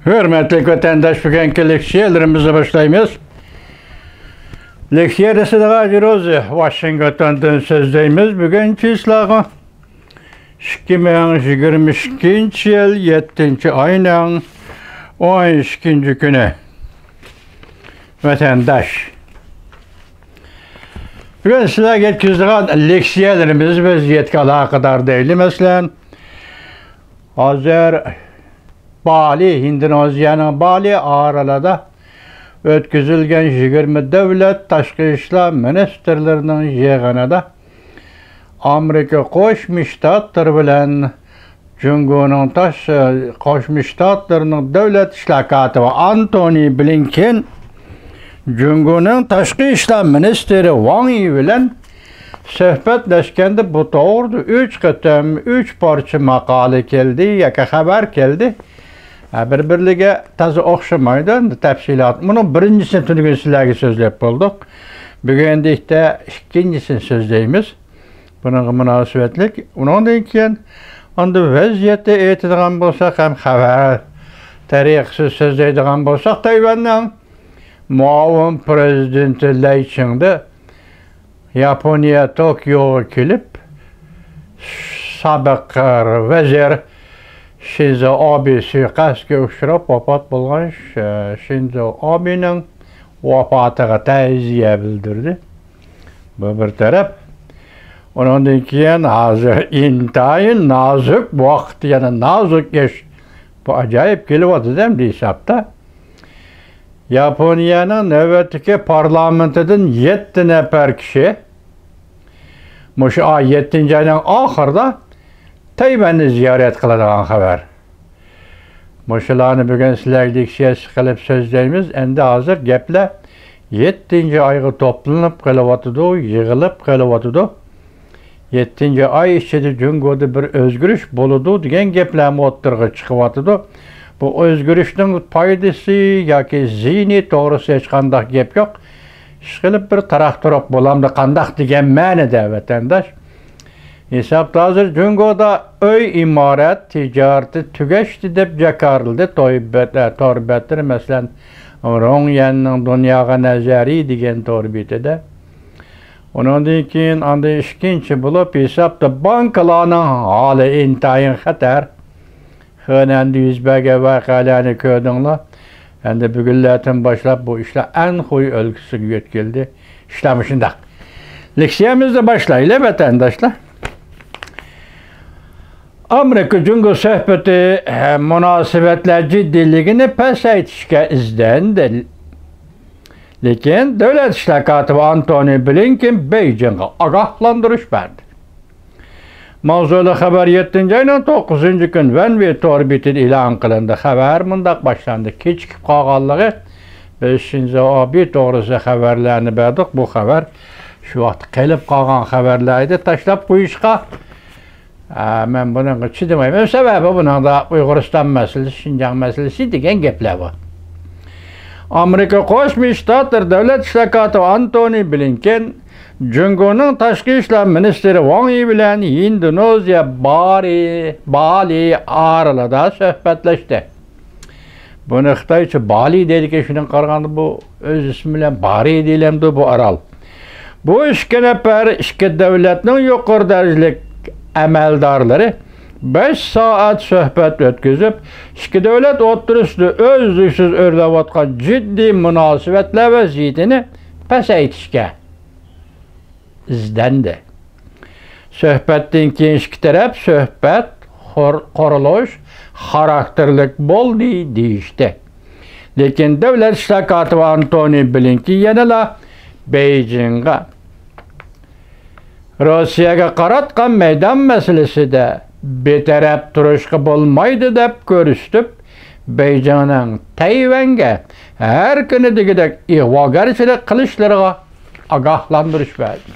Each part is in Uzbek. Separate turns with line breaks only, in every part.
Hürmetli vatandaş, bugünkü leksiyalarımızı başlayımız. Leksiyada gajroz Washington'dan sözdeyimiz. Bugünkü islağı 2022 yıl 7. ayının 12. günü. Vatandaş. Bugün sizler yetkizdiğin leksiyalarımız biz yetkala kadar değil. Mesela hazır Bali, Hindinezya'nın Bali aralada ötküzülgen 20 devlet taşkı işler ministerlerinin yığınında Amerika Koşmuş Ştatları bilen Cungo'nun Koşmuş Ştatlarının devlet işler katibi Antony Blinken Cungo'nun taşkı işler ministeri Wang Yi bilen söhbetleşkende bu doğru 3 kıtım, 3 parça makale geldi, yaka haber geldi. Bir-birliğe tazı oxşamaydı, tafsilat. Bunun birincisini tünügün sizlerge sözlep bulduk. Bugün de ikincisini sözleyimiz. Bunun münasebetlik. Ondan keyin onda vaziyette etadigan bolsak hem haber tarixsiz sözleydigan bolsak Tayvan'dan muavin prezidenti Lai Ching-de Yaponiya Tokyo'ga kelip sabiq vazir Shinzo Abe suiqasdga uchrab vafot bo'lgan Shinzo Abe'ning vafotiga ta'ziya bildirdi. Bu bir taraf. Ondan keyin hozir intayin nozik vaqt, yana nozik ish bu ajoyib kelyapti hisobda. Yaponiyaning navbatdagi parlamentidan 7 nafar kishi mushu 7 ayning oxirida Tayvan'ı ziyaret kıladigan haber. Muşularını bugün sizlerge leksiyasi qilib sözleyimiz. Endi hazır gepler 7. ayga toplanıp qelyapti, yig'ilib qelyapti. 7. ay içinde Cungo'da bir özgürüş boludu degan geplarni o'ttirg'i chiqyapti. Bu özgürüşning foydasi yoki ziyni to'g'risi hech qanday gap yo'q. Ishqilib bir taraftarok bo'lamdi qandaq degan ma'noda vatandaş. Hesapta hazır Cungo'da öy imaret ticareti tügeçti dep jakarıldı. Torbetleri mesela Ronyan'ın dünyaga nazari degen torbetede. Ondan keyin anda işkinci bulup hesapta bankalarning hali intayin xatar. Xönəndi yüzbege vakalarını köydünglar. Endi bugünlerden başlap bu işler en huy ölgüsü yetkildi. İşlemişindak. Leksiyamızda başlayalım vatandaşlar. Amerika Cungo söhbeti münasebetler ciddiliğini pasaytishga izdendi. Lekin devlet işler katibi Antony Blinken Beijing'e agahlandırış verdi. Mavzulu haber 7. ayının 9. gün Wenwei torbetida e'lon qilindi. Haber mundaq başlandı. Kechikib qolganligi biz Shinzo Abe to'g'risida xabarlarni berdik. Bu xabar shu vaqt qilib qolgan xabarlarni tashlab qo'yishga men bunga chidamayman. Sababi buningda Uyg'uriston masalasi, Şinjan masalasi degan gaplar bor. Amerika Qo'shma Shtatlar davlat ishlar katibi Antony Blinken Cungo'nun tashqi ishlar ministri Wang Yi bilan Indonezya Bali aralada suhbatlashdi. Buni Xitoycha Bali deydigan shundan qaraganda bu o'z ismi bilan Bali deyilamdi bu orol. Bu ikki nafar ikki davlatning yuqori darajali amaldorlari 5 saat suhbat o'tkazib, ikki davlat o'rtasida o'zliksiz o'rlayotgan jiddiy munosabatlar vaziyatini pasaytishga izlandi. Suhbatdan keyin ikki taraf suhbat qurilish xarakterlik bo'ldi deyishdi. Lekin davlat ishlar katibi Antony Blinken yanala Beijing'ga Rossiyaga qaratgan meydan meselesida betaraf turishga bo'lmaydi deb ko'rsatib, Beijingning Tayvanga har kuni degidek ig'vogarchilik qilishlariga ogohlantirish berdi.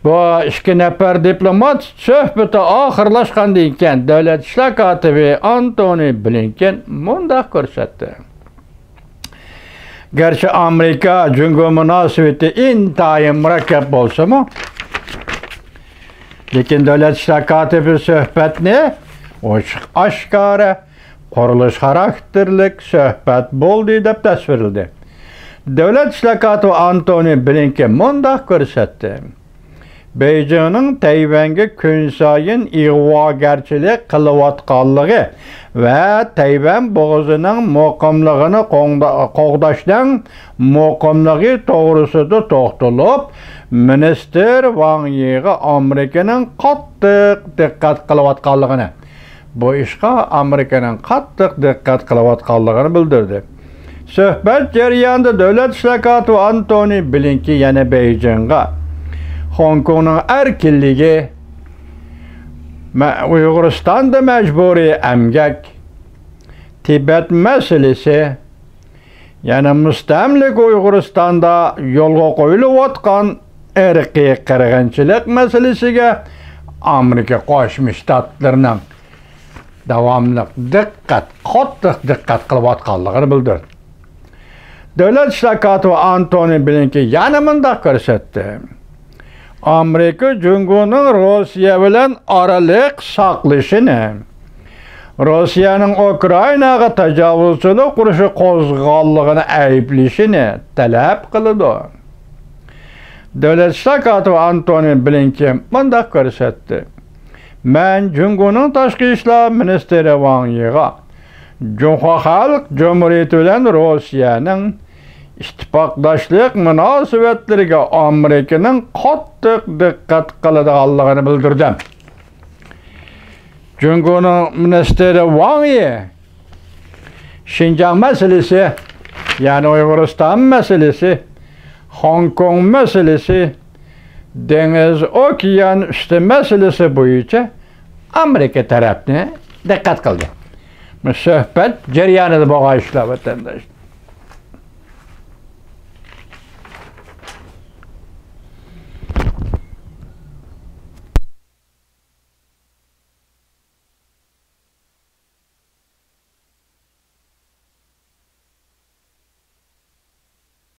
Bu ikki nafar diplomat suhbati oxirlashgandan keyin davlat ishlar katibi Antony Blinken mundaq ko'rsatdi. Gerçi Amerika Cungo münasebeti intayin murakkab bo'lsa-mu, lekin davlat ishlar katibi suhbatni ochiq oshkora qurilish xarakterlik suhbat bo'ldi deb tasvirladi. Davlat ishlar katibi Antony Blinken mundaq ko'rsatdi. Beijingning Tayvanga kun sayin ig'vogarchilik qilayotganligi va Tayvan bo'g'ozining muqimligini qo'g'dashdan muqimligi to'g'risida to'xtalib, minister Wang Yiga Amerikaning qattiq diqqat qilayotganligini, bu ishga Amerikaning qattiq diqqat qilayotganligini bildirdi. Suhbat jarayonida davlat ishlar katibi Antony Blinken yana Beijingga Hong Kongning erkinligi, Uyg'uristonda majburiy emgak, Tibet meselesi, yana mustamlik Uyg'uristonda yo'lga qo'yilayotgan irqiy qirg'inchilik meselesiga Amerika Qo'shma Shtatlarining davomli qattiq diqqat qilayotganligini bildirdi. Davlat ishlar katibi Antony Blinken yana mundaq ko'rsatdi. Amerika Jungo'ning Rossiya bilan oraliq saqlashini, Rossiyaning Ukrainaga tajovuzchilik qurishi qo'zg'alligini ayblashini talab qildi. Davlat ishlar katibi Antony Blinken mundaq ko'rsatdi. Men Jungo'ning tashqi ishlar ministri Wang Yiga Junxo Xalq Jumhuriyati bilan Rossiyaning ittifoqdoshlik munosabatlariga Amerikaning qattiq diqqat qiladiganligini bildirdi. Jungo'ning ministri Wang Yi Xinjiang meselesi, yani Uyg'uriston meselesi, Hong Kong meselesi, Dengiz okean üstü meselesi bo'yicha Amerika tarafini diqqat qildi. Bu suhbat jarayonida bo'lgan ishlar vatandoshlar.